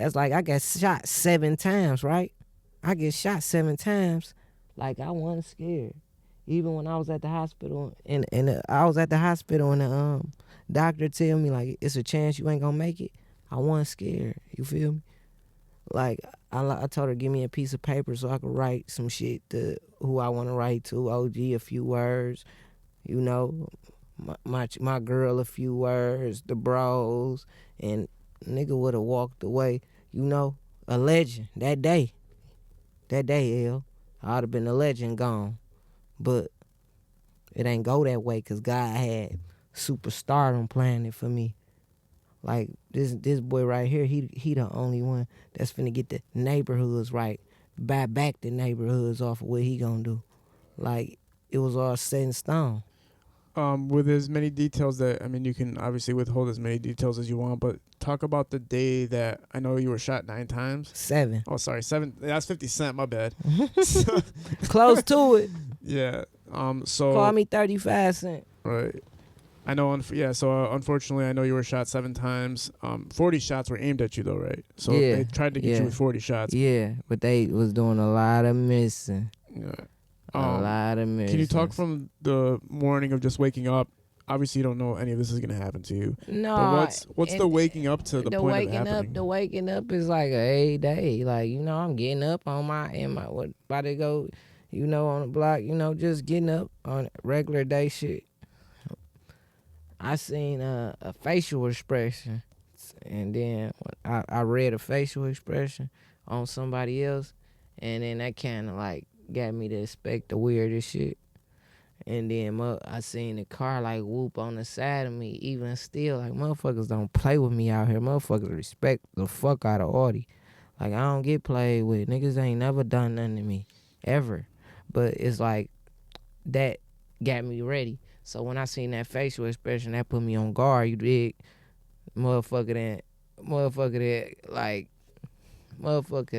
That's like I got shot 7 times, right? I get shot 7 times. Like I wasn't scared. Even when I was at the hospital and I was at the hospital and the doctor tell me like it's a chance you ain't gonna make it. I wasn't scared. You feel me? Like I told her give me a piece of paper so I could write some shit to who I want to write to. OG a few words, you know, my girl a few words, the bros, and nigga would have walked away. You know, a legend that day. That day, L, I'd have been a legend gone. But it ain't go that way because God had superstardom planning for me. Like this boy right here, he the only one that's finna get the neighborhoods right, buy back the neighborhoods off of what he gonna do. Like it was all set in stone. With as many details that, I mean, you can obviously withhold as many details as you want, but talk about the day that I know you were shot 9 times. 7. Oh, sorry, 7. That's 50 Cent. My bad. Close to it. Yeah. So Call me 35 Cent. right. I know. So unfortunately, I know you were shot 7 times. 40 shots were aimed at you, though, right? So Yeah, they tried to get you with 40 shots. Yeah, but they was doing a lot of missing. Yeah. A lot of missing. Can you talk from the morning of just waking up? Obviously, you don't know any of this is gonna happen to you. No. But what's the waking up to the point of it happening? The waking up is like a day. Like, you know, I'm getting up on about to go, you know, on the block, you know, just getting up on regular day shit. I seen a facial expression, and then I read a facial expression on somebody else, and then that kind of like got me to expect the weirdest shit. And then I seen the car like whoop on the side of me. Even still, like motherfuckers don't play with me out here. Motherfuckers respect the fuck out of Audi. Like I don't get played with. Niggas ain't never done nothing to me, ever. But it's like that got me ready. So when I seen that facial expression, that put me on guard. You dig? Motherfucker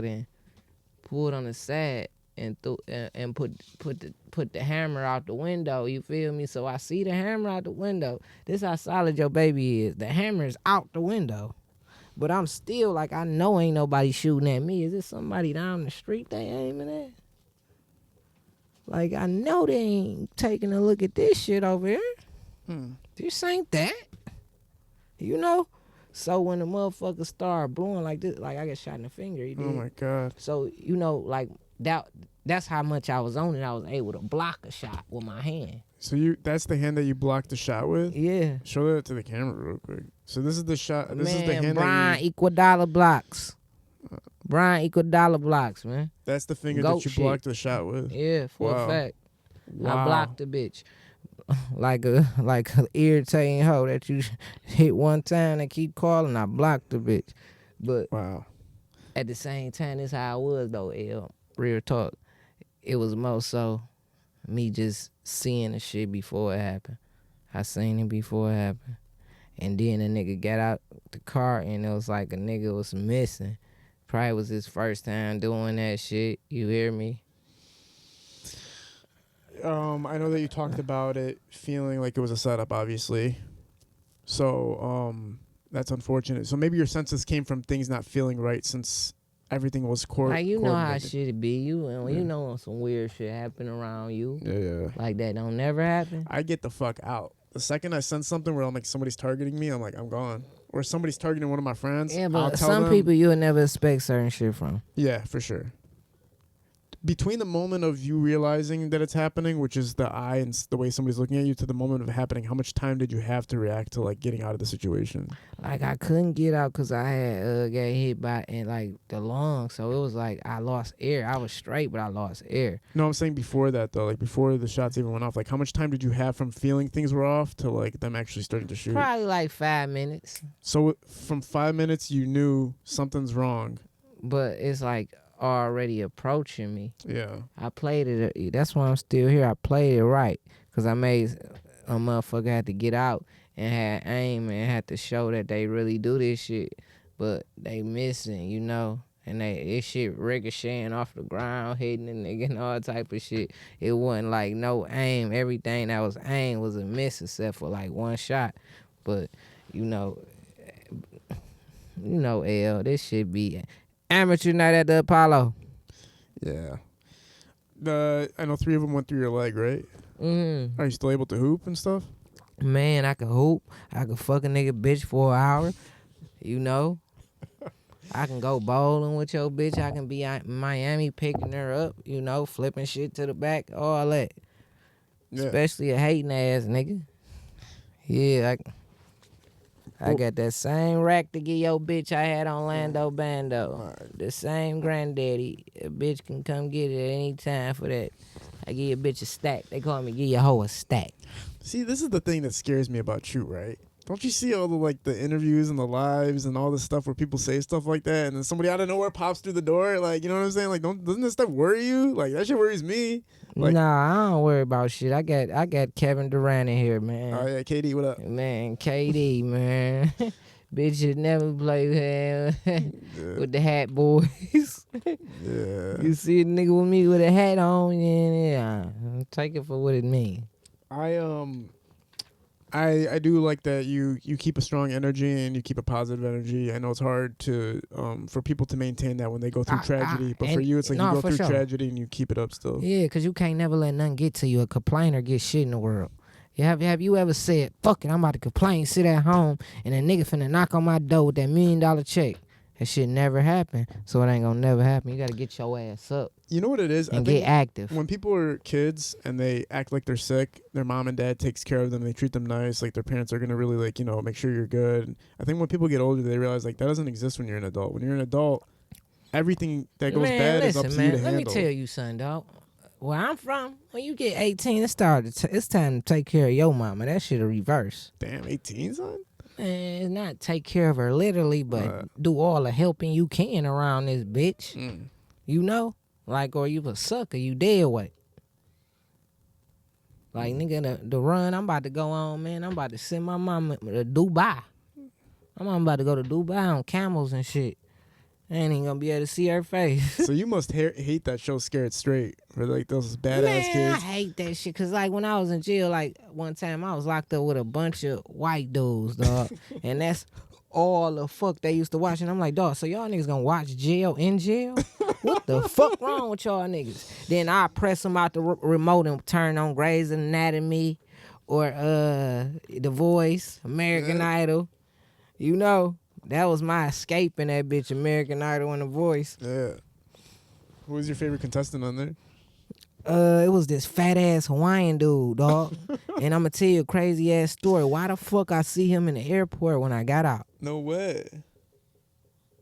then pulled on the side and put the hammer out the window. You feel me? So I see the hammer out the window. This how solid your baby is. The hammer is out the window. But I'm still like, I know ain't nobody shooting at me. Is it somebody down the street they aiming at? Like, I know they ain't taking a look at this shit over here. This ain't that. You know? So when the motherfucker start blowing like this, like I get shot in the finger. You did. Oh, my God. So, you know, like, that's how much I was on it. I was able to block a shot with my hand. So that's the hand that you blocked the shot with? Yeah. Show that to the camera real quick. So this is the shot. This is the hand Brian that you... $1 blocks. Brian $1 blocks, man. That's the finger Goat that you shit. blocked the shot with? Yeah, for a fact. Wow. I blocked the bitch. like a irritating hoe that you hit one time and keep calling. I blocked the bitch. But wow. At the same time, this how I was though, L. Real talk. It was more so me just seeing the shit before it happened. I seen it before it happened. And then the nigga got out the car and it was like a nigga was missing. Probably was his first time doing that shit. You hear me? I know that you talked about it feeling like it was a setup, obviously. So, that's unfortunate. So maybe your senses came from things not feeling right since everything was like, you know how coordinated. shit it be. You know when some weird shit happen around you. Yeah. Like that don't never happen. I get the fuck out. The second I sense something where I'm like, somebody's targeting me, I'm like, I'm gone. Or somebody's targeting one of my friends. Yeah, I'll but tell some them, people you'll never expect certain shit from. Yeah, for sure. Between the moment of you realizing that it's happening, which is the eye and the way somebody's looking at you, to the moment of it happening, how much time did you have to react to like getting out of the situation? Like I couldn't get out because I had got hit by in like the lungs, so it was like I lost air. I was straight, but I lost air. No, I'm saying before that though, like before the shots even went off, like how much time did you have from feeling things were off to like them actually starting to shoot? Probably like 5 minutes. So from 5 minutes, you knew something's wrong. But it's like already approaching me. Yeah. I played it. That's why I'm still here. I played it right because I made a motherfucker had to get out and had aim and had to show that they really do this shit, but they missing, you know. And this shit ricocheting off the ground, hitting the nigga and all type of shit. It wasn't like no aim. Everything that was aim was a miss except for like one shot. But, you know, You know, L, this shit be amateur night at the Apollo. Yeah. I know 3 of them went through your leg, right? Are you still able to hoop and stuff? Man, I can hoop. I can fuck a nigga bitch for an hour. You know? I can go bowling with your bitch. I can be in Miami picking her up, you know, flipping shit to the back, all that. Yeah. Especially a hating ass nigga. Yeah, I got that same rack to get your bitch I had on Lando Bando. Right. The same granddaddy. A bitch can come get it at any time for that. I give your bitch a stack. They call me give your hoe a stack. See, this is the thing that scares me about you, right? Don't you see all the interviews and the lives and all this stuff where people say stuff like that, and then somebody out of nowhere pops through the door, like, you know what I'm saying? Like, doesn't this stuff worry you? Like, that shit worries me. Like, Nah, I don't worry about shit. I got Kevin Durant in here, man. oh yeah, KD, what up? Man, KD, man. Bitch should never play with him with the hat boys. Yeah. You see a nigga with me with a hat on, yeah. Take it for what it means. I do like that you keep a strong energy and you keep a positive energy. I know it's hard to for people to maintain that when they go through tragedy, but for you it's like you go through tragedy and you keep it up still. Yeah, because you can't never let nothing get to you. A complainer get shit in the world. Have you ever said, fuck it, I'm about to complain, sit at home, and a nigga finna knock on my door with that $1 million check? That shit never happened, so it ain't gonna never happen. You gotta get your ass up. You know what it is? And get active. When people are kids and they act like they're sick, their mom and dad takes care of them. They treat them nice. Like their parents are gonna really make sure you're good. I think when people get older, they realize like that doesn't exist when you're an adult. When you're an adult, everything that goes bad is up to you to handle. Let me tell you something, dog. Where I'm from, when you get 18, it's time to take care of your mama. That shit a reverse. Damn, 18, son? Man, it's not take care of her literally, but do all the helping you can around this bitch. You know? Like, or you a sucker, you dead weight. Like, nigga, the run I'm about to go on, man, I'm about to send my mama to Dubai. I'm about to go to Dubai on camels and shit. I ain't even gonna be able to see her face. So you must hate that show Scared Straight for like those badass kids. I hate that shit because like when I was in jail, like one time I was locked up with a bunch of white dudes, dog. And that's all the fuck they used to watch. And I'm like, dog, so y'all niggas gonna watch jail in jail? What the fuck wrong with y'all niggas? Then I press them out the remote and turn on Grey's Anatomy or The Voice, American Idol. You know? That was my escape in that bitch, American Idol and The Voice. Yeah. Who was your favorite contestant on there? It was this fat ass Hawaiian dude, dog. And I'm gonna tell you a crazy ass story. Why the fuck I see him in the airport when I got out? No way.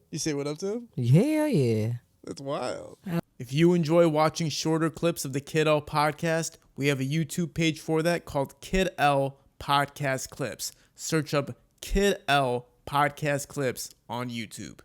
You say what up to him? Hell yeah. That's wild. If you enjoy watching shorter clips of the Kid L podcast, we have a YouTube page for that called Kid L Podcast Clips. Search up Kid L Podcast Clips on YouTube.